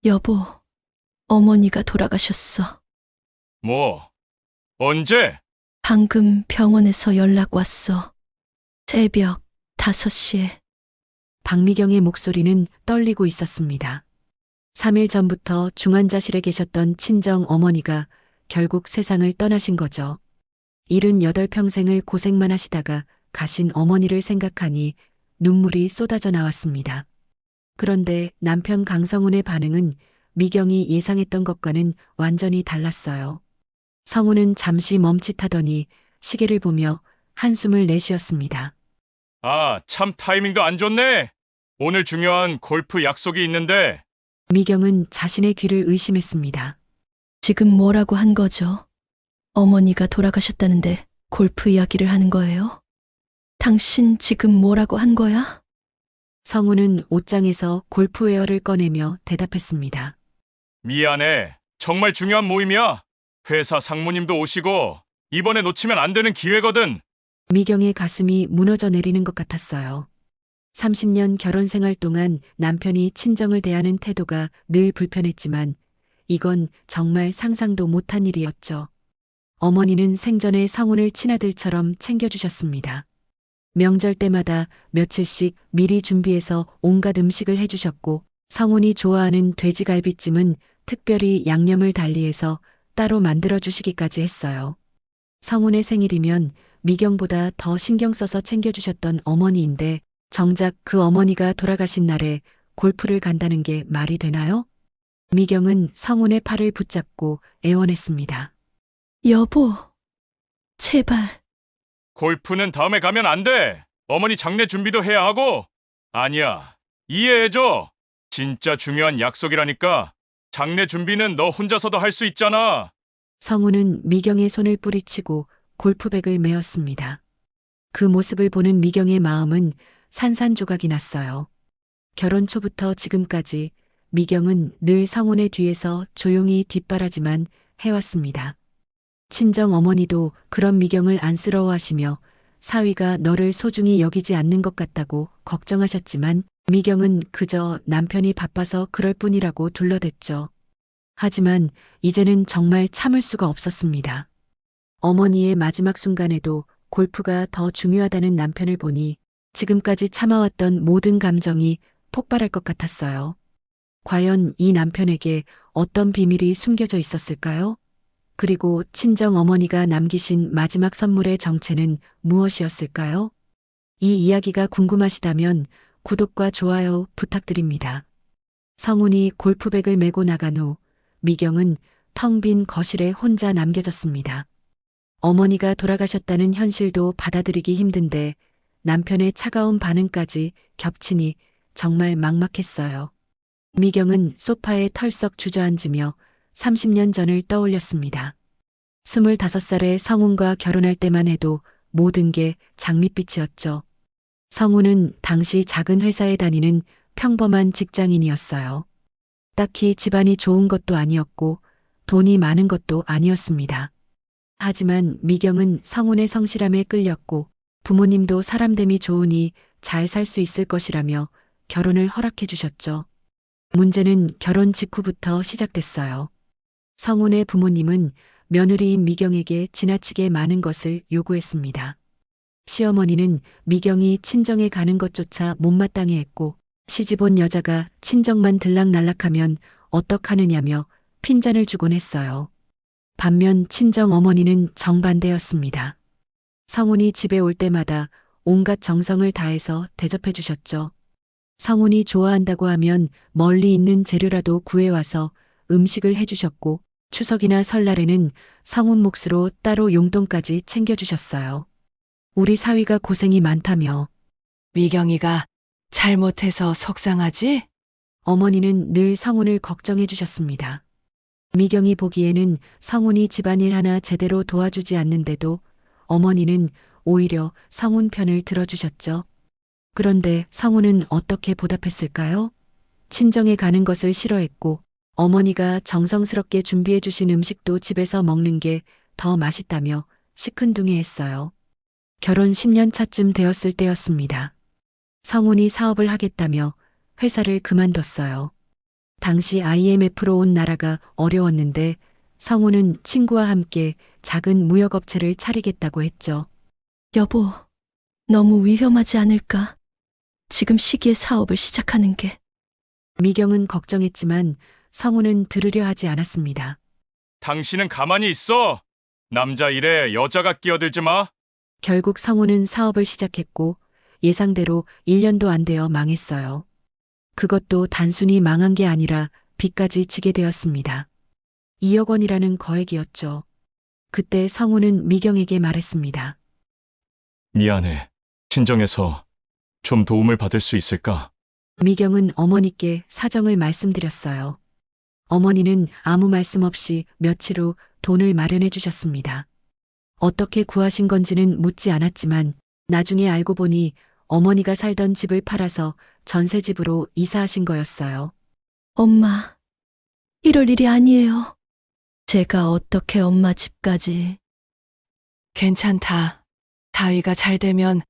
여보, 어머니가 돌아가셨어. 뭐, 언제? 방금 병원에서 연락 왔어. 새벽 5시에. 박미경의 목소리는 떨리고 있었습니다. 3일 전부터 중환자실에 계셨던 친정 어머니가 결국 세상을 떠나신 거죠. 78평생을 고생만 하시다가 가신 어머니를 생각하니 눈물이 쏟아져 나왔습니다. 그런데 남편 강성훈의 반응은 미경이 예상했던 것과는 완전히 달랐어요. 성훈은 잠시 멈칫하더니 시계를 보며 한숨을 내쉬었습니다. 아, 참 타이밍도 안 좋네. 오늘 중요한 골프 약속이 있는데. 미경은 자신의 귀를 의심했습니다. 지금 뭐라고 한 거죠? 어머니가 돌아가셨다는데 골프 이야기를 하는 거예요? 당신 지금 뭐라고 한 거야? 성우는 옷장에서 골프웨어를 꺼내며 대답했습니다. 미안해. 정말 중요한 모임이야. 회사 상무님도 오시고 이번에 놓치면 안 되는 기회거든. 미경의 가슴이 무너져 내리는 것 같았어요. 30년 결혼 생활 동안 남편이 친정을 대하는 태도가 늘 불편했지만 이건 정말 상상도 못한 일이었죠. 어머니는 생전에 성훈을 친아들처럼 챙겨주셨습니다. 명절 때마다 며칠씩 미리 준비해서 온갖 음식을 해주셨고 성훈이 좋아하는 돼지갈비찜은 특별히 양념을 달리해서 따로 만들어주시기까지 했어요. 성훈의 생일이면 미경보다 더 신경 써서 챙겨주셨던 어머니인데 정작 그 어머니가 돌아가신 날에 골프를 간다는 게 말이 되나요? 미경은 성훈의 팔을 붙잡고 애원했습니다. 여보, 제발. 골프는 다음에 가면 안 돼. 어머니 장례 준비도 해야 하고. 아니야. 이해해줘. 진짜 중요한 약속이라니까. 장례 준비는 너 혼자서도 할 수 있잖아. 성훈은 미경의 손을 뿌리치고 골프백을 메었습니다. 그 모습을 보는 미경의 마음은 산산조각이 났어요. 결혼 초부터 지금까지 미경은 늘 성훈의 뒤에서 조용히 뒷바라지만 해왔습니다. 친정 어머니도 그런 미경을 안쓰러워하시며 사위가 너를 소중히 여기지 않는 것 같다고 걱정하셨지만 미경은 그저 남편이 바빠서 그럴 뿐이라고 둘러댔죠. 하지만 이제는 정말 참을 수가 없었습니다. 어머니의 마지막 순간에도 골프가 더 중요하다는 남편을 보니 지금까지 참아왔던 모든 감정이 폭발할 것 같았어요. 과연 이 남편에게 어떤 비밀이 숨겨져 있었을까요? 그리고 친정 어머니가 남기신 마지막 선물의 정체는 무엇이었을까요? 이 이야기가 궁금하시다면 구독과 좋아요 부탁드립니다. 성훈이 골프백을 메고 나간 후 미경은 텅 빈 거실에 혼자 남겨졌습니다. 어머니가 돌아가셨다는 현실도 받아들이기 힘든데 남편의 차가운 반응까지 겹치니 정말 막막했어요. 미경은 소파에 털썩 주저앉으며 30년 전을 떠올렸습니다. 25살에 성훈과 결혼할 때만 해도 모든 게 장밋빛이었죠. 성훈은 당시 작은 회사에 다니는 평범한 직장인이었어요. 딱히 집안이 좋은 것도 아니었고 돈이 많은 것도 아니었습니다. 하지만 미경은 성훈의 성실함에 끌렸고 부모님도 사람됨이 좋으니 잘 살 수 있을 것이라며 결혼을 허락해 주셨죠. 문제는 결혼 직후부터 시작됐어요. 성훈의 부모님은 며느리인 미경에게 지나치게 많은 것을 요구했습니다. 시어머니는 미경이 친정에 가는 것조차 못마땅해 했고 시집 온 여자가 친정만 들락날락하면 어떡하느냐며 핀잔을 주곤 했어요. 반면 친정 어머니는 정반대였습니다. 성훈이 집에 올 때마다 온갖 정성을 다해서 대접해 주셨죠. 성훈이 좋아한다고 하면 멀리 있는 재료라도 구해와서 음식을 해주셨고 추석이나 설날에는 성훈 몫으로 따로 용돈까지 챙겨주셨어요. 우리 사위가 고생이 많다며 미경이가 잘못해서 속상하지? 어머니는 늘 성훈을 걱정해 주셨습니다. 미경이 보기에는 성훈이 집안일 하나 제대로 도와주지 않는데도 어머니는 오히려 성훈 편을 들어주셨죠. 그런데 성훈은 어떻게 보답했을까요? 친정에 가는 것을 싫어했고 어머니가 정성스럽게 준비해 주신 음식도 집에서 먹는 게 더 맛있다며 시큰둥해했어요. 결혼 10년 차쯤 되었을 때였습니다. 성훈이 사업을 하겠다며 회사를 그만뒀어요. 당시 IMF로 온 나라가 어려웠는데 성우는 친구와 함께 작은 무역업체를 차리겠다고 했죠. 여보, 너무 위험하지 않을까? 지금 시기에 사업을 시작하는 게. 미경은 걱정했지만 성우는 들으려 하지 않았습니다. 당신은 가만히 있어. 남자 일에 여자가 끼어들지 마. 결국 성우는 사업을 시작했고 예상대로 1년도 안 되어 망했어요. 그것도 단순히 망한 게 아니라 빚까지 지게 되었습니다. 2억 원이라는 거액이었죠. 그때 성우는 미경에게 말했습니다. 미안해. 친정에서 좀 도움을 받을 수 있을까? 미경은 어머니께 사정을 말씀드렸어요. 어머니는 아무 말씀 없이 며칠 후 돈을 마련해 주셨습니다. 어떻게 구하신 건지는 묻지 않았지만 나중에 알고 보니 어머니가 살던 집을 팔아서 전세집으로 이사하신 거였어요. 엄마, 이럴 일이 아니에요. 제가 어떻게 엄마 집까지. 괜찮다. 다위가 잘 되면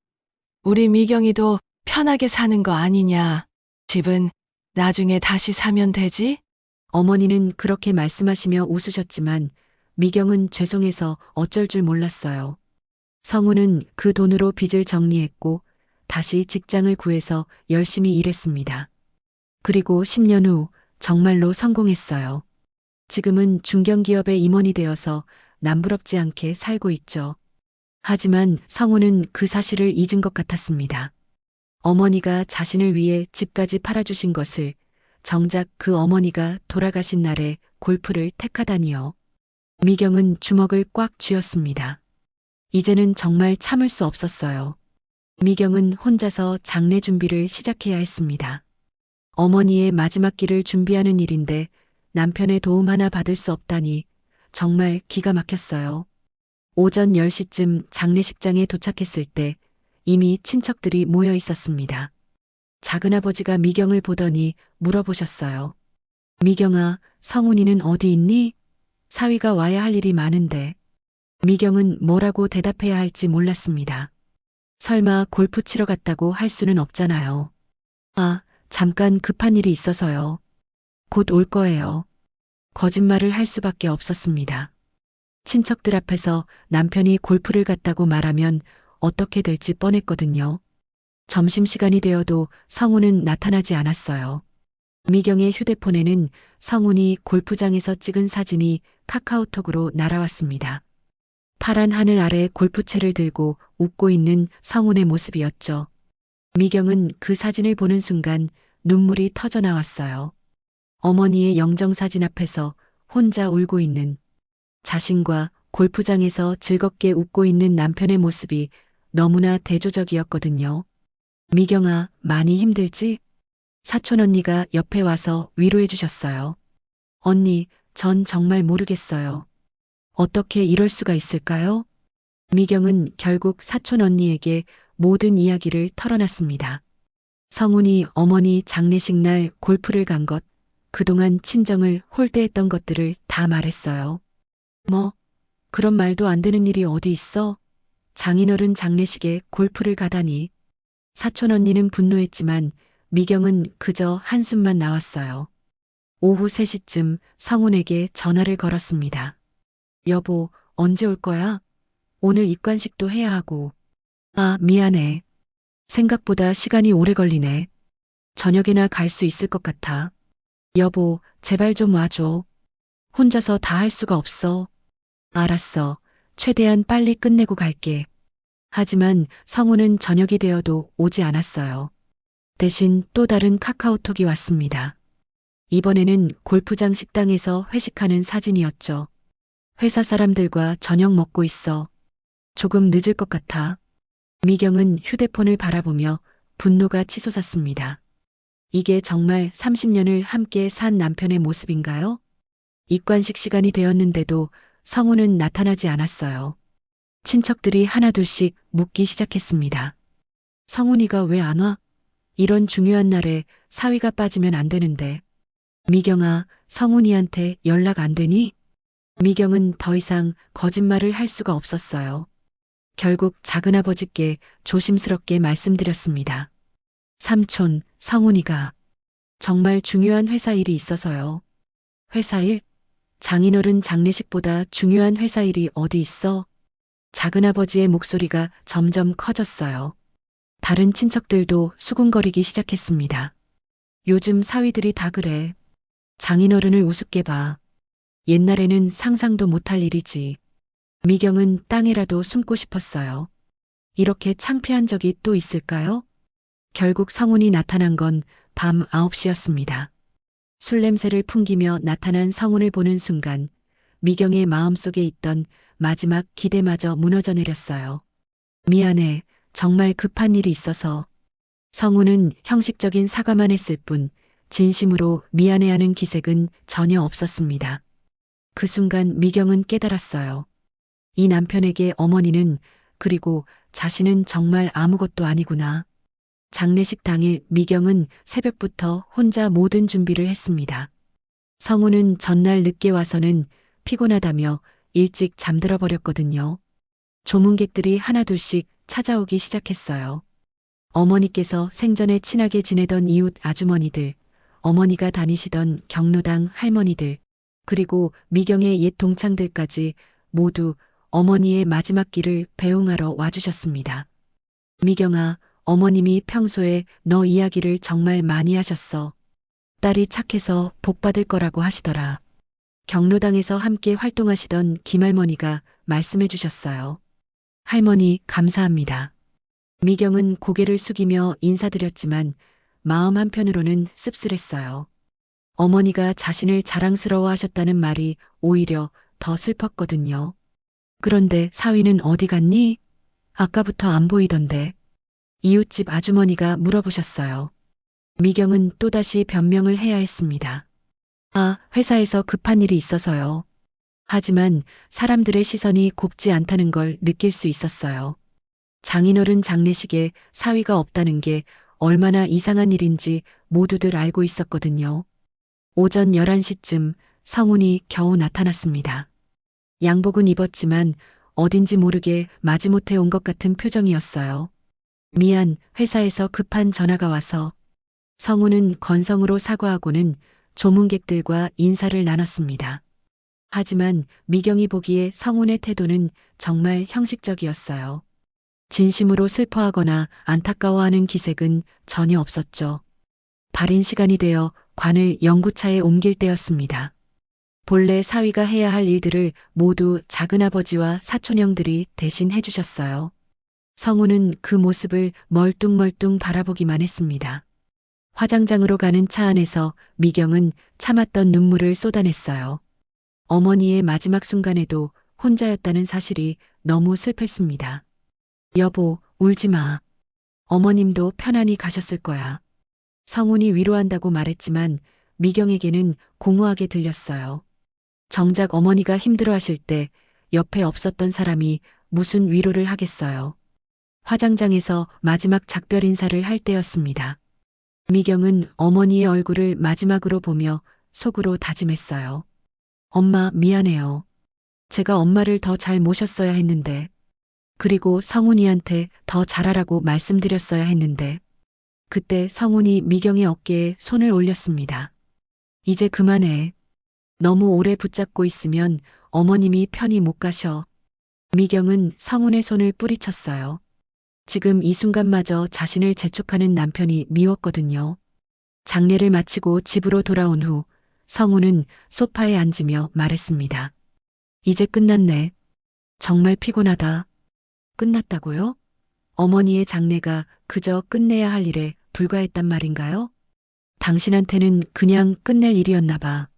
우리 미경이도 편하게 사는 거 아니냐. 집은 나중에 다시 사면 되지? 어머니는 그렇게 말씀하시며 웃으셨지만 미경은 죄송해서 어쩔 줄 몰랐어요. 성우는 그 돈으로 빚을 정리했고 다시 직장을 구해서 열심히 일했습니다. 그리고 10년 후 정말로 성공했어요. 지금은 중견기업의 임원이 되어서 남부럽지 않게 살고 있죠. 하지만 성우는 그 사실을 잊은 것 같았습니다. 어머니가 자신을 위해 집까지 팔아주신 것을 정작 그 어머니가 돌아가신 날에 골프를 택하다니요. 미경은 주먹을 꽉 쥐었습니다. 이제는 정말 참을 수 없었어요. 미경은 혼자서 장례 준비를 시작해야 했습니다. 어머니의 마지막 길을 준비하는 일인데 남편의 도움 하나 받을 수 없다니 정말 기가 막혔어요. 오전 10시쯤 장례식장에 도착했을 때 이미 친척들이 모여 있었습니다. 작은아버지가 미경을 보더니 물어보셨어요. 미경아, 성훈이는 어디 있니? 사위가 와야 할 일이 많은데. 미경은 뭐라고 대답해야 할지 몰랐습니다. 설마 골프 치러 갔다고 할 수는 없잖아요. 아, 잠깐 급한 일이 있어서요. 곧 올 거예요. 거짓말을 할 수밖에 없었습니다. 친척들 앞에서 남편이 골프를 갔다고 말하면 어떻게 될지 뻔했거든요. 점심시간이 되어도 성훈은 나타나지 않았어요. 미경의 휴대폰에는 성훈이 골프장에서 찍은 사진이 카카오톡으로 날아왔습니다. 파란 하늘 아래 골프채를 들고 웃고 있는 성훈의 모습이었죠. 미경은 그 사진을 보는 순간 눈물이 터져 나왔어요. 어머니의 영정사진 앞에서 혼자 울고 있는 자신과 골프장에서 즐겁게 웃고 있는 남편의 모습이 너무나 대조적이었거든요. 미경아, 많이 힘들지? 사촌 언니가 옆에 와서 위로해 주셨어요. 언니, 전 정말 모르겠어요. 어떻게 이럴 수가 있을까요? 미경은 결국 사촌 언니에게 모든 이야기를 털어놨습니다. 성훈이 어머니 장례식 날 골프를 간 것, 그동안 친정을 홀대했던 것들을 다 말했어요. 뭐, 그런 말도 안 되는 일이 어디 있어? 장인어른 장례식에 골프를 가다니. 사촌 언니는 분노했지만 미경은 그저 한숨만 나왔어요. 오후 3시쯤 성훈에게 전화를 걸었습니다. 여보, 언제 올 거야? 오늘 입관식도 해야 하고. 아, 미안해. 생각보다 시간이 오래 걸리네. 저녁에나 갈 수 있을 것 같아. 여보, 제발 좀 와줘. 혼자서 다 할 수가 없어. 알았어. 최대한 빨리 끝내고 갈게. 하지만 성우는 저녁이 되어도 오지 않았어요. 대신 또 다른 카카오톡이 왔습니다. 이번에는 골프장 식당에서 회식하는 사진이었죠. 회사 사람들과 저녁 먹고 있어. 조금 늦을 것 같아. 미경은 휴대폰을 바라보며 분노가 치솟았습니다. 이게 정말 30년을 함께 산 남편의 모습인가요? 입관식 시간이 되었는데도 성우는 나타나지 않았어요. 친척들이 하나둘씩 묻기 시작했습니다. 성훈이가 왜 안 와? 이런 중요한 날에 사위가 빠지면 안 되는데. 미경아, 성훈이한테 연락 안 되니? 미경은 더 이상 거짓말을 할 수가 없었어요. 결국 작은아버지께 조심스럽게 말씀드렸습니다. 삼촌, 성훈이가 정말 중요한 회사 일이 있어서요. 회사 일? 장인어른 장례식보다 중요한 회사 일이 어디 있어? 작은아버지의 목소리가 점점 커졌어요. 다른 친척들도 수군거리기 시작했습니다. 요즘 사위들이 다 그래. 장인어른을 우습게 봐. 옛날에는 상상도 못할 일이지. 미경은 땅에라도 숨고 싶었어요. 이렇게 창피한 적이 또 있을까요? 결국 성훈이 나타난 건 밤 9시였습니다. 술 냄새를 풍기며 나타난 성훈을 보는 순간 미경의 마음속에 있던 마지막 기대마저 무너져 내렸어요. 미안해. 정말 급한 일이 있어서. 성훈은 형식적인 사과만 했을 뿐 진심으로 미안해하는 기색은 전혀 없었습니다. 그 순간 미경은 깨달았어요. 이 남편에게 어머니는 그리고 자신은 정말 아무것도 아니구나. 장례식 당일 미경은 새벽부터 혼자 모든 준비를 했습니다. 성우는 전날 늦게 와서는 피곤하다며 일찍 잠들어 버렸거든요. 조문객들이 하나둘씩 찾아오기 시작했어요. 어머니께서 생전에 친하게 지내던 이웃 아주머니들, 어머니가 다니시던 경로당 할머니들, 그리고 미경의 옛 동창들까지 모두 어머니의 마지막 길을 배웅하러 와주셨습니다. 미경아, 어머님이 평소에 너 이야기를 정말 많이 하셨어. 딸이 착해서 복 받을 거라고 하시더라. 경로당에서 함께 활동하시던 김할머니가 말씀해 주셨어요. 할머니, 감사합니다. 미경은 고개를 숙이며 인사드렸지만 마음 한편으로는 씁쓸했어요. 어머니가 자신을 자랑스러워 하셨다는 말이 오히려 더 슬펐거든요. 그런데 사위는 어디 갔니? 아까부터 안 보이던데. 이웃집 아주머니가 물어보셨어요. 미경은 또다시 변명을 해야 했습니다. 아, 회사에서 급한 일이 있어서요. 하지만 사람들의 시선이 곱지 않다는 걸 느낄 수 있었어요. 장인어른 장례식에 사위가 없다는 게 얼마나 이상한 일인지 모두들 알고 있었거든요. 오전 11시쯤 성훈이 겨우 나타났습니다. 양복은 입었지만 어딘지 모르게 마지못해 온 것 같은 표정이었어요. 미안, 회사에서 급한 전화가 와서. 성훈은 건성으로 사과하고는 조문객들과 인사를 나눴습니다. 하지만 미경이 보기에 성훈의 태도는 정말 형식적이었어요. 진심으로 슬퍼하거나 안타까워하는 기색은 전혀 없었죠. 발인 시간이 되어 관을 영구차에 옮길 때였습니다. 본래 사위가 해야 할 일들을 모두 작은아버지와 사촌형들이 대신 해주셨어요. 성우는 그 모습을 멀뚱멀뚱 바라보기만 했습니다. 화장장으로 가는 차 안에서 미경은 참았던 눈물을 쏟아냈어요. 어머니의 마지막 순간에도 혼자였다는 사실이 너무 슬펐습니다. 여보, 울지 마. 어머님도 편안히 가셨을 거야. 성훈이 위로한다고 말했지만 미경에게는 공허하게 들렸어요. 정작 어머니가 힘들어하실 때 옆에 없었던 사람이 무슨 위로를 하겠어요. 화장장에서 마지막 작별 인사를 할 때였습니다. 미경은 어머니의 얼굴을 마지막으로 보며 속으로 다짐했어요. 엄마, 미안해요. 제가 엄마를 더 잘 모셨어야 했는데, 그리고 성훈이한테 더 잘하라고 말씀드렸어야 했는데, 그때 성훈이 미경의 어깨에 손을 올렸습니다. 이제 그만해. 너무 오래 붙잡고 있으면 어머님이 편히 못 가셔. 미경은 성훈의 손을 뿌리쳤어요. 지금 이 순간마저 자신을 재촉하는 남편이 미웠거든요. 장례를 마치고 집으로 돌아온 후 성훈은 소파에 앉으며 말했습니다. 이제 끝났네. 정말 피곤하다. 끝났다고요? 어머니의 장례가 그저 끝내야 할 일에 불과했단 말인가요? 당신한테는 그냥 끝낼 일이었나 봐.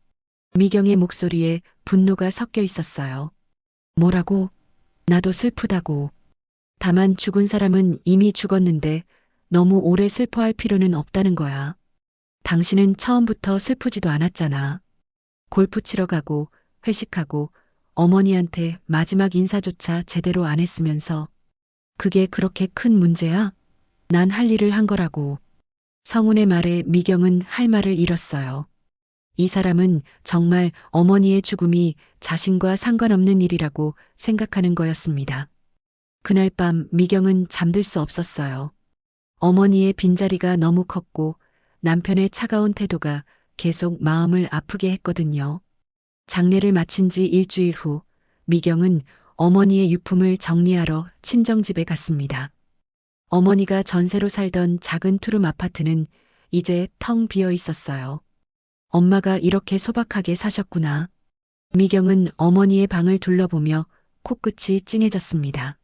미경의 목소리에 분노가 섞여 있었어요. 뭐라고? 나도 슬프다고. 다만 죽은 사람은 이미 죽었는데 너무 오래 슬퍼할 필요는 없다는 거야. 당신은 처음부터 슬프지도 않았잖아. 골프 치러 가고 회식하고 어머니한테 마지막 인사조차 제대로 안 했으면서 그게 그렇게 큰 문제야? 난 할 일을 한 거라고. 성훈의 말에 미경은 할 말을 잃었어요. 이 사람은 정말 어머니의 죽음이 자신과 상관없는 일이라고 생각하는 거였습니다. 그날 밤 미경은 잠들 수 없었어요. 어머니의 빈자리가 너무 컸고 남편의 차가운 태도가 계속 마음을 아프게 했거든요. 장례를 마친 지 일주일 후 미경은 어머니의 유품을 정리하러 친정집에 갔습니다. 어머니가 전세로 살던 작은 투룸 아파트는 이제 텅 비어 있었어요. 엄마가 이렇게 소박하게 사셨구나. 미경은 어머니의 방을 둘러보며 코끝이 찡해졌습니다.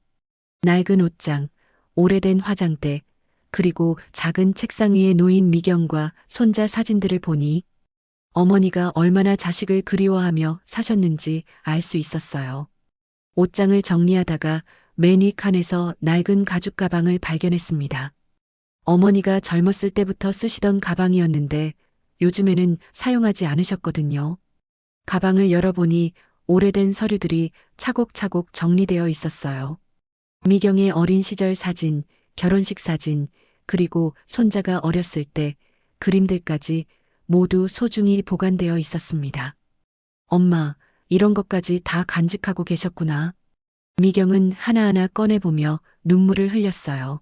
낡은 옷장, 오래된 화장대, 그리고 작은 책상 위에 놓인 미경과 손자 사진들을 보니 어머니가 얼마나 자식을 그리워하며 사셨는지 알 수 있었어요. 옷장을 정리하다가 맨 위 칸에서 낡은 가죽 가방을 발견했습니다. 어머니가 젊었을 때부터 쓰시던 가방이었는데 요즘에는 사용하지 않으셨거든요. 가방을 열어보니 오래된 서류들이 차곡차곡 정리되어 있었어요. 미경의 어린 시절 사진, 결혼식 사진, 그리고 손자가 어렸을 때 그림들까지 모두 소중히 보관되어 있었습니다. 엄마, 이런 것까지 다 간직하고 계셨구나. 미경은 하나하나 꺼내보며 눈물을 흘렸어요.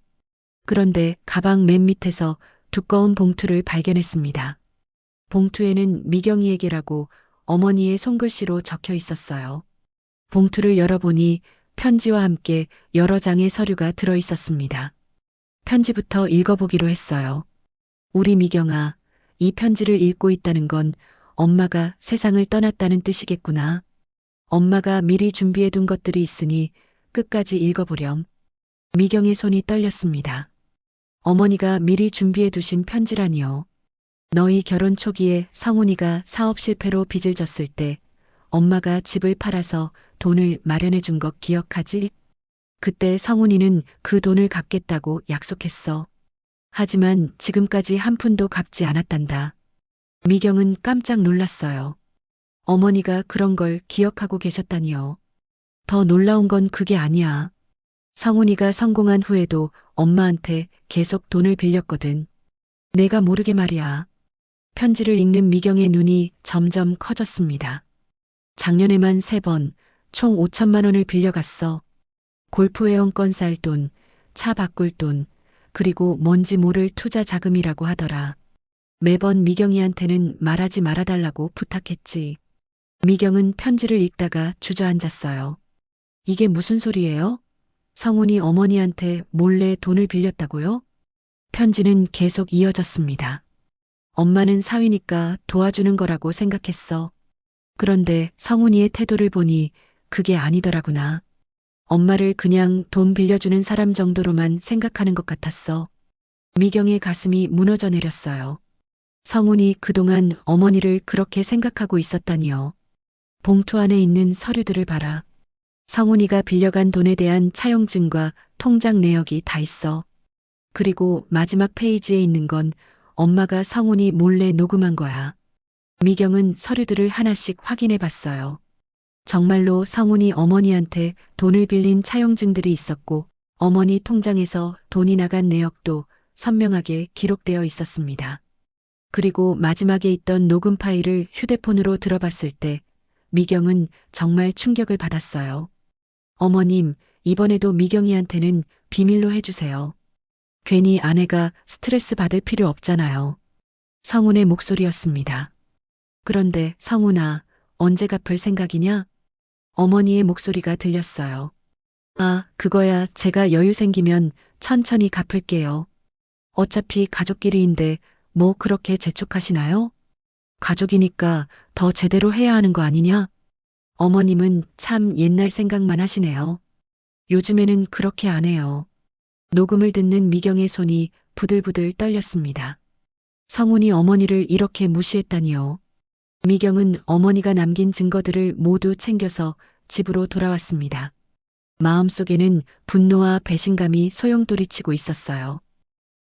그런데 가방 맨 밑에서 두꺼운 봉투를 발견했습니다. 봉투에는 미경이에게라고 어머니의 손글씨로 적혀 있었어요. 봉투를 열어보니 편지와 함께 여러 장의 서류가 들어 있었습니다. 편지부터 읽어보기로 했어요. 우리 미경아, 이 편지를 읽고 있다는 건 엄마가 세상을 떠났다는 뜻이겠구나. 엄마가 미리 준비해둔 것들이 있으니 끝까지 읽어보렴. 미경의 손이 떨렸습니다. 어머니가 미리 준비해두신 편지라니요. 너희 결혼 초기에 성훈이가 사업 실패로 빚을 졌을 때 엄마가 집을 팔아서 돈을 마련해 준 것 기억하지? 그때 성훈이는 그 돈을 갚겠다고 약속했어. 하지만 지금까지 한 푼도 갚지 않았단다. 미경은 깜짝 놀랐어요. 어머니가 그런 걸 기억하고 계셨다니요. 더 놀라운 건 그게 아니야. 성훈이가 성공한 후에도 엄마한테 계속 돈을 빌렸거든. 내가 모르게 말이야. 편지를 읽는 미경의 눈이 점점 커졌습니다. 작년에만 3번, 총 5천만 원을 빌려갔어. 골프 회원권 살 돈, 차 바꿀 돈, 그리고 뭔지 모를 투자 자금이라고 하더라. 매번 미경이한테는 말하지 말아달라고 부탁했지. 미경은 편지를 읽다가 주저앉았어요. 이게 무슨 소리예요? 성훈이 어머니한테 몰래 돈을 빌렸다고요? 편지는 계속 이어졌습니다. 엄마는 사위니까 도와주는 거라고 생각했어. 그런데 성훈이의 태도를 보니 그게 아니더라구나. 엄마를 그냥 돈 빌려주는 사람 정도로만 생각하는 것 같았어. 미경의 가슴이 무너져 내렸어요. 성훈이 그동안 어머니를 그렇게 생각하고 있었다니요. 봉투 안에 있는 서류들을 봐라. 성훈이가 빌려간 돈에 대한 차용증과 통장 내역이 다 있어. 그리고 마지막 페이지에 있는 건 엄마가 성훈이 몰래 녹음한 거야. 미경은 서류들을 하나씩 확인해 봤어요. 정말로 성훈이 어머니한테 돈을 빌린 차용증들이 있었고 어머니 통장에서 돈이 나간 내역도 선명하게 기록되어 있었습니다. 그리고 마지막에 있던 녹음 파일을 휴대폰으로 들어봤을 때 미경은 정말 충격을 받았어요. 어머님, 이번에도 미경이한테는 비밀로 해주세요. 괜히 아내가 스트레스 받을 필요 없잖아요. 성훈의 목소리였습니다. 그런데 성훈아, 언제 갚을 생각이냐? 어머니의 목소리가 들렸어요. 아, 그거야 제가 여유 생기면 천천히 갚을게요. 어차피 가족끼리인데 뭐 그렇게 재촉하시나요? 가족이니까 더 제대로 해야 하는 거 아니냐? 어머님은 참 옛날 생각만 하시네요. 요즘에는 그렇게 안 해요. 녹음을 듣는 미경의 손이 부들부들 떨렸습니다. 성훈이 어머니를 이렇게 무시했다니요. 미경은 어머니가 남긴 증거들을 모두 챙겨서 집으로 돌아왔습니다. 마음속에는 분노와 배신감이 소용돌이치고 있었어요.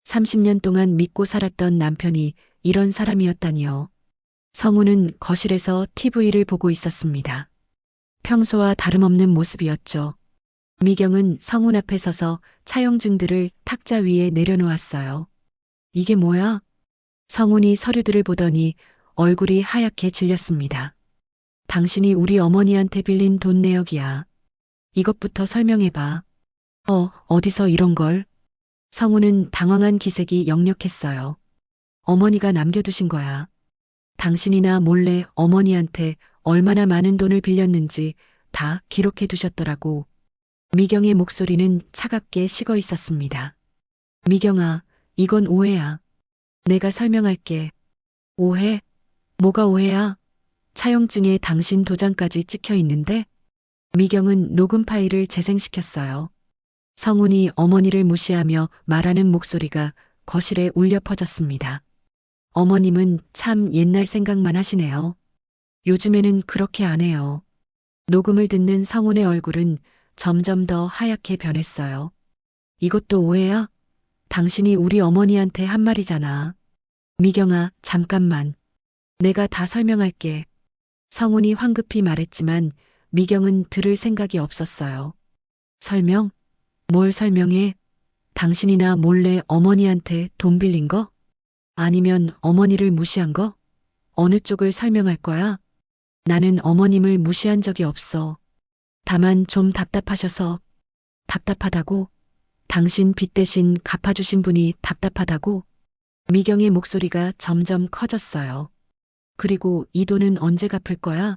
30년 동안 믿고 살았던 남편이 이런 사람이었다니요. 성훈은 거실에서 TV를 보고 있었습니다. 평소와 다름없는 모습이었죠. 미경은 성훈 앞에 서서 차용증들을 탁자 위에 내려놓았어요. 이게 뭐야? 성훈이 서류들을 보더니 얼굴이 하얗게 질렸습니다. 당신이 우리 어머니한테 빌린 돈 내역이야. 이것부터 설명해봐. 어디서 이런 걸? 성훈은 당황한 기색이 역력했어요. 어머니가 남겨두신 거야. 당신이나 몰래 어머니한테 얼마나 많은 돈을 빌렸는지 다 기록해 두셨더라고. 미경의 목소리는 차갑게 식어 있었습니다. 미경아, 이건 오해야. 내가 설명할게. 오해? 뭐가 오해야? 차용증에 당신 도장까지 찍혀 있는데? 미경은 녹음 파일을 재생시켰어요. 성훈이 어머니를 무시하며 말하는 목소리가 거실에 울려 퍼졌습니다. 어머님은 참 옛날 생각만 하시네요. 요즘에는 그렇게 안 해요. 녹음을 듣는 성훈의 얼굴은 점점 더 하얗게 변했어요. 이것도 오해야? 당신이 우리 어머니한테 한 말이잖아. 미경아, 잠깐만. 내가 다 설명할게. 성훈이 황급히 말했지만 미경은 들을 생각이 없었어요. 설명? 뭘 설명해? 당신이나 몰래 어머니한테 돈 빌린 거? 아니면 어머니를 무시한 거? 어느 쪽을 설명할 거야? 나는 어머님을 무시한 적이 없어. 다만 좀 답답하셔서. 답답하다고? 당신 빚 대신 갚아주신 분이 답답하다고? 미경의 목소리가 점점 커졌어요. 그리고 이 돈은 언제 갚을 거야?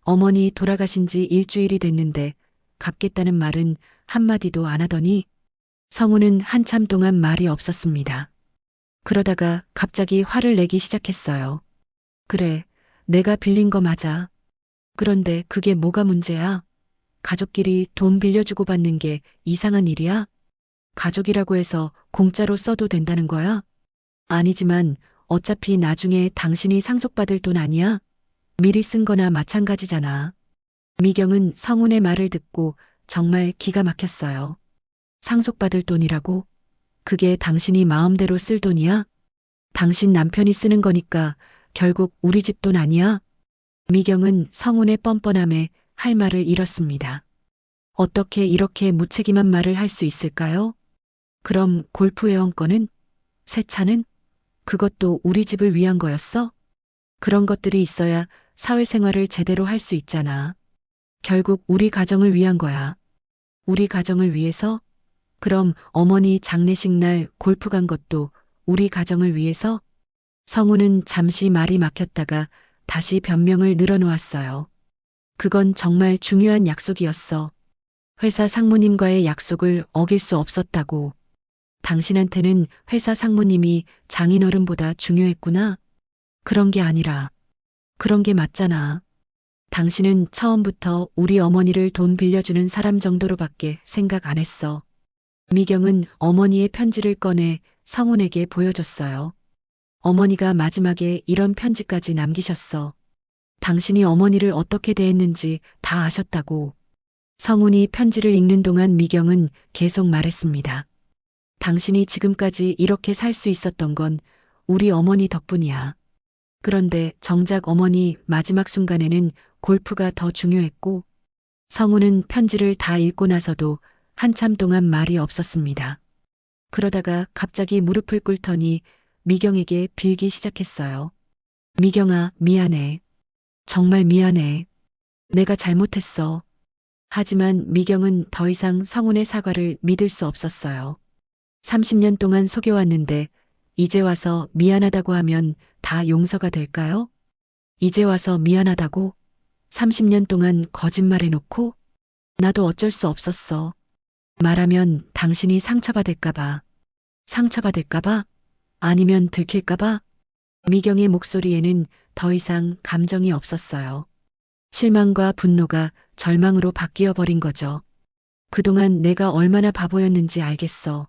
어머니 돌아가신 지 일주일이 됐는데 갚겠다는 말은 한마디도 안 하더니 성우는 한참 동안 말이 없었습니다. 그러다가 갑자기 화를 내기 시작했어요. 그래, 내가 빌린 거 맞아. 그런데 그게 뭐가 문제야? 가족끼리 돈 빌려주고 받는 게 이상한 일이야? 가족이라고 해서 공짜로 써도 된다는 거야? 아니지만 어차피 나중에 당신이 상속받을 돈 아니야? 미리 쓴 거나 마찬가지잖아. 미경은 성훈의 말을 듣고 정말 기가 막혔어요. 상속받을 돈이라고? 그게 당신이 마음대로 쓸 돈이야? 당신 남편이 쓰는 거니까 결국 우리 집 돈 아니야? 미경은 성훈의 뻔뻔함에 할 말을 잃었습니다. 어떻게 이렇게 무책임한 말을 할 수 있을까요? 그럼 골프 회원권은? 새 차는? 그것도 우리 집을 위한 거였어? 그런 것들이 있어야 사회생활을 제대로 할 수 있잖아. 결국 우리 가정을 위한 거야. 우리 가정을 위해서? 그럼 어머니 장례식 날 골프 간 것도 우리 가정을 위해서? 성우는 잠시 말이 막혔다가 다시 변명을 늘어놓았어요. 그건 정말 중요한 약속이었어. 회사 상무님과의 약속을 어길 수 없었다고. 당신한테는 회사 상무님이 장인어른보다 중요했구나. 그런 게 아니라. 그런 게 맞잖아. 당신은 처음부터 우리 어머니를 돈 빌려주는 사람 정도로밖에 생각 안 했어. 미경은 어머니의 편지를 꺼내 성훈에게 보여줬어요. 어머니가 마지막에 이런 편지까지 남기셨어. 당신이 어머니를 어떻게 대했는지 다 아셨다고. 성훈이 편지를 읽는 동안 미경은 계속 말했습니다. 당신이 지금까지 이렇게 살 수 있었던 건 우리 어머니 덕분이야. 그런데 정작 어머니 마지막 순간에는 골프가 더 중요했고, 성훈은 편지를 다 읽고 나서도 한참 동안 말이 없었습니다. 그러다가 갑자기 무릎을 꿇더니 미경에게 빌기 시작했어요. 미경아, 미안해. 정말 미안해. 내가 잘못했어. 하지만 미경은 더 이상 성훈의 사과를 믿을 수 없었어요. 30년 동안 속여왔는데 이제 와서 미안하다고 하면 다 용서가 될까요? 이제 와서 미안하다고? 30년 동안 거짓말해놓고? 나도 어쩔 수 없었어. 말하면 당신이 상처받을까봐. 상처받을까봐? 아니면 들킬까봐? 미경의 목소리에는 더 이상 감정이 없었어요. 실망과 분노가 절망으로 바뀌어 버린 거죠. 그동안 내가 얼마나 바보였는지 알겠어.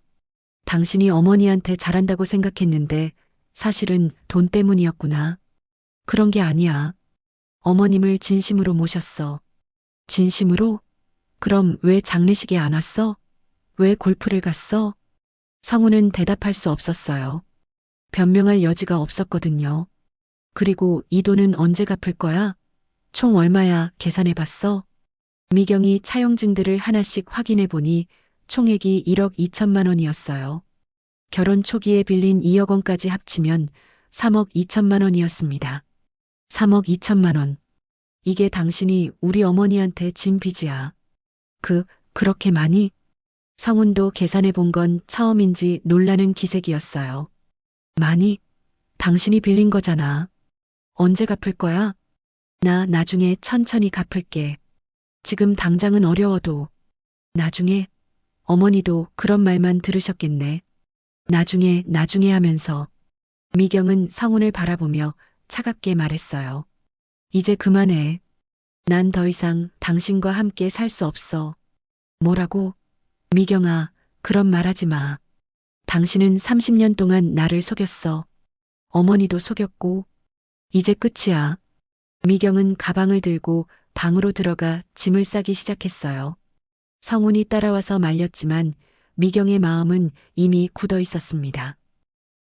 당신이 어머니한테 잘한다고 생각했는데 사실은 돈 때문이었구나. 그런 게 아니야. 어머님을 진심으로 모셨어. 진심으로? 그럼 왜 장례식에 안 왔어? 왜 골프를 갔어? 성우는 대답할 수 없었어요. 변명할 여지가 없었거든요. 그리고 이 돈은 언제 갚을 거야? 총 얼마야 계산해 봤어? 미경이 차용증들을 하나씩 확인해 보니 총액이 1억 2천만 원이었어요. 결혼 초기에 빌린 2억 원까지 합치면 3억 2천만 원이었습니다. 3억 2천만 원. 이게 당신이 우리 어머니한테 진 빚이야. 그렇게 많이? 성훈도 계산해 본 건 처음인지 놀라는 기색이었어요. 많이? 당신이 빌린 거잖아. 언제 갚을 거야? 나 나중에 천천히 갚을게. 지금 당장은 어려워도. 나중에 어머니도 그런 말만 들으셨겠네. 나중에 하면서 미경은 성훈을 바라보며 차갑게 말했어요. 이제 그만해. 난 더 이상 당신과 함께 살 수 없어. 뭐라고? 미경아, 그런 말 하지 마. 당신은 30년 동안 나를 속였어. 어머니도 속였고. 이제 끝이야. 미경은 가방을 들고 방으로 들어가 짐을 싸기 시작했어요. 성훈이 따라와서 말렸지만 미경의 마음은 이미 굳어 있었습니다.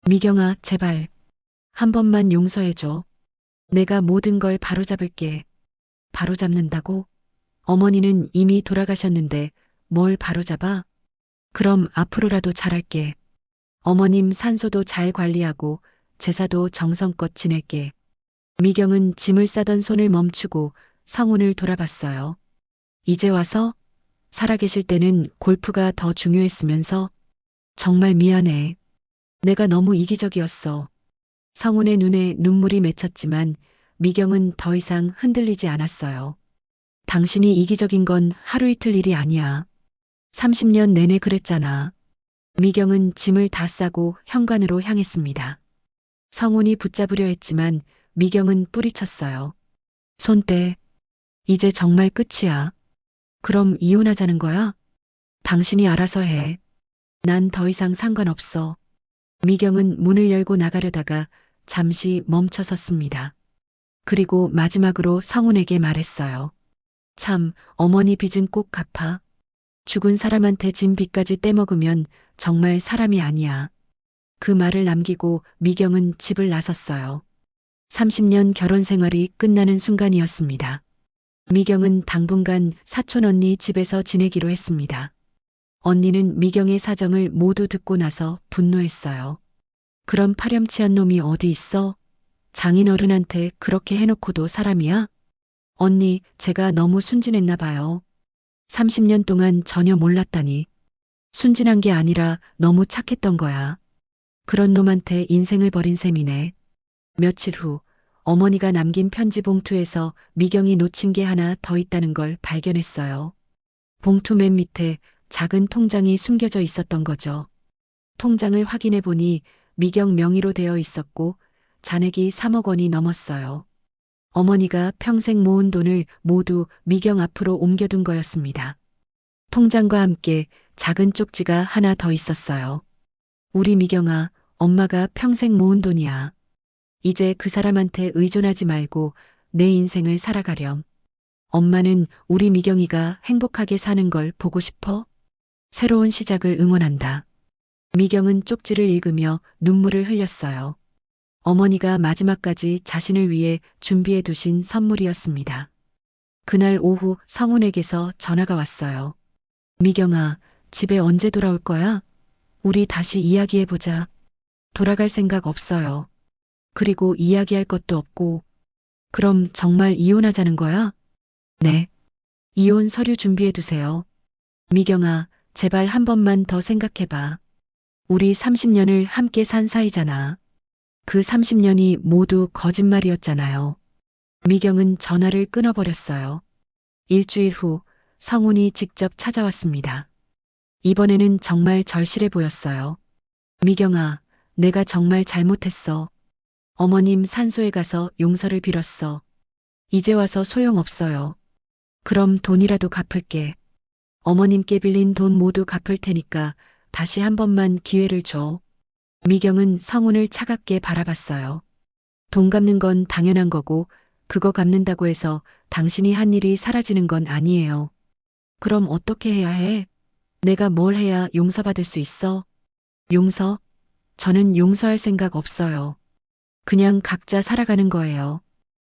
미경아, 제발. 한 번만 용서해줘. 내가 모든 걸 바로잡을게. 바로잡는다고? 어머니는 이미 돌아가셨는데 뭘 바로잡아? 그럼 앞으로라도 잘할게. 어머님 산소도 잘 관리하고 제사도 정성껏 지낼게. 미경은 짐을 싸던 손을 멈추고 성훈을 돌아봤어요. 이제 와서? 살아계실 때는 골프가 더 중요했으면서? 정말 미안해. 내가 너무 이기적이었어. 성훈의 눈에 눈물이 맺혔지만 미경은 더 이상 흔들리지 않았어요. 당신이 이기적인 건 하루 이틀 일이 아니야. 30년 내내 그랬잖아. 미경은 짐을 다 싸고 현관으로 향했습니다. 성훈이 붙잡으려 했지만 미경은 뿌리쳤어요. 손 떼. 이제 정말 끝이야. 그럼 이혼하자는 거야? 당신이 알아서 해. 난 더 이상 상관없어. 미경은 문을 열고 나가려다가 잠시 멈춰 섰습니다. 그리고 마지막으로 성훈에게 말했어요. 참, 어머니 빚은 꼭 갚아. 죽은 사람한테 진 빚까지 떼먹으면 정말 사람이 아니야. 그 말을 남기고 미경은 집을 나섰어요. 30년 결혼 생활이 끝나는 순간이었습니다. 미경은 당분간 사촌 언니 집에서 지내기로 했습니다. 언니는 미경의 사정을 모두 듣고 나서 분노했어요. 그런 파렴치한 놈이 어디 있어? 장인어른한테 그렇게 해놓고도 사람이야? 언니, 제가 너무 순진했나 봐요. 30년 동안 전혀 몰랐다니. 순진한 게 아니라 너무 착했던 거야. 그런 놈한테 인생을 버린 셈이네. 며칠 후 어머니가 남긴 편지 봉투에서 미경이 놓친 게 하나 더 있다는 걸 발견했어요. 봉투 맨 밑에 작은 통장이 숨겨져 있었던 거죠. 통장을 확인해 보니 미경 명의로 되어 있었고 잔액이 3억 원이 넘었어요. 어머니가 평생 모은 돈을 모두 미경 앞으로 옮겨둔 거였습니다. 통장과 함께 작은 쪽지가 하나 더 있었어요. 우리 미경아, 엄마가 평생 모은 돈이야. 이제 그 사람한테 의존하지 말고 내 인생을 살아가렴. 엄마는 우리 미경이가 행복하게 사는 걸 보고 싶어? 새로운 시작을 응원한다. 미경은 쪽지를 읽으며 눈물을 흘렸어요. 어머니가 마지막까지 자신을 위해 준비해 두신 선물이었습니다. 그날 오후 성훈에게서 전화가 왔어요. 미경아, 집에 언제 돌아올 거야? 우리 다시 이야기해보자. 돌아갈 생각 없어요. 그리고 이야기할 것도 없고. 그럼 정말 이혼하자는 거야? 네. 이혼 서류 준비해 두세요. 미경아, 제발 한 번만 더 생각해봐. 우리 30년을 함께 산 사이잖아. 그 30년이 모두 거짓말이었잖아요. 미경은 전화를 끊어버렸어요. 일주일 후 성훈이 직접 찾아왔습니다. 이번에는 정말 절실해 보였어요. 미경아, 내가 정말 잘못했어. 어머님 산소에 가서 용서를 빌었어. 이제 와서 소용없어요. 그럼 돈이라도 갚을게. 어머님께 빌린 돈 모두 갚을 테니까 다시 한 번만 기회를 줘. 미경은 성훈을 차갑게 바라봤어요. 돈 갚는 건 당연한 거고 그거 갚는다고 해서 당신이 한 일이 사라지는 건 아니에요. 그럼 어떻게 해야 해? 내가 뭘 해야 용서받을 수 있어? 용서? 저는 용서할 생각 없어요. 그냥 각자 살아가는 거예요.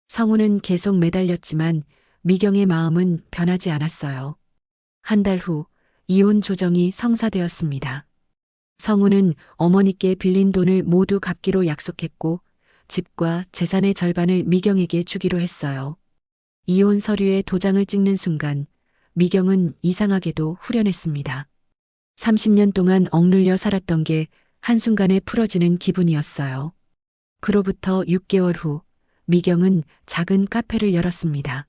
성훈은 계속 매달렸지만 미경의 마음은 변하지 않았어요. 한 달 후 이혼 조정이 성사되었습니다. 성훈은 어머니께 빌린 돈을 모두 갚기로 약속했고 집과 재산의 절반을 미경에게 주기로 했어요. 이혼 서류에 도장을 찍는 순간 미경은 이상하게도 후련했습니다. 30년 동안 억눌려 살았던 게 한순간에 풀어지는 기분이었어요. 그로부터 6개월 후 미경은 작은 카페를 열었습니다.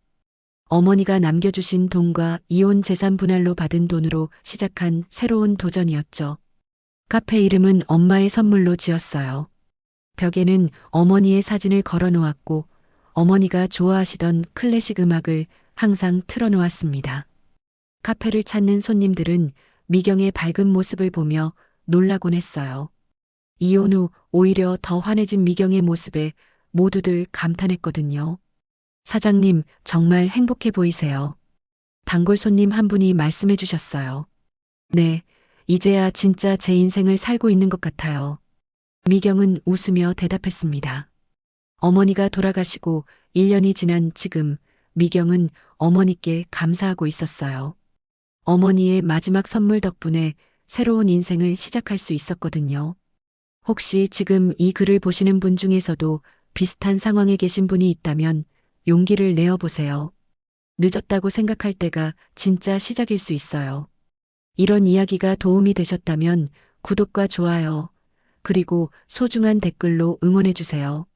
어머니가 남겨주신 돈과 이혼 재산 분할로 받은 돈으로 시작한 새로운 도전이었죠. 카페 이름은 엄마의 선물로 지었어요. 벽에는 어머니의 사진을 걸어 놓았고 어머니가 좋아하시던 클래식 음악을 항상 틀어 놓았습니다. 카페를 찾는 손님들은 미경의 밝은 모습을 보며 놀라곤 했어요. 이혼 후 오히려 더 환해진 미경의 모습에 모두들 감탄했거든요. 사장님, 정말 행복해 보이세요. 단골 손님 한 분이 말씀해 주셨어요. 네, 이제야 진짜 제 인생을 살고 있는 것 같아요. 미경은 웃으며 대답했습니다. 어머니가 돌아가시고 1년이 지난 지금 미경은 어머니께 감사하고 있었어요. 어머니의 마지막 선물 덕분에 새로운 인생을 시작할 수 있었거든요. 혹시 지금 이 글을 보시는 분 중에서도 비슷한 상황에 계신 분이 있다면 용기를 내어 보세요. 늦었다고 생각할 때가 진짜 시작일 수 있어요. 이런 이야기가 도움이 되셨다면 구독과 좋아요, 그리고 소중한 댓글로 응원해 주세요.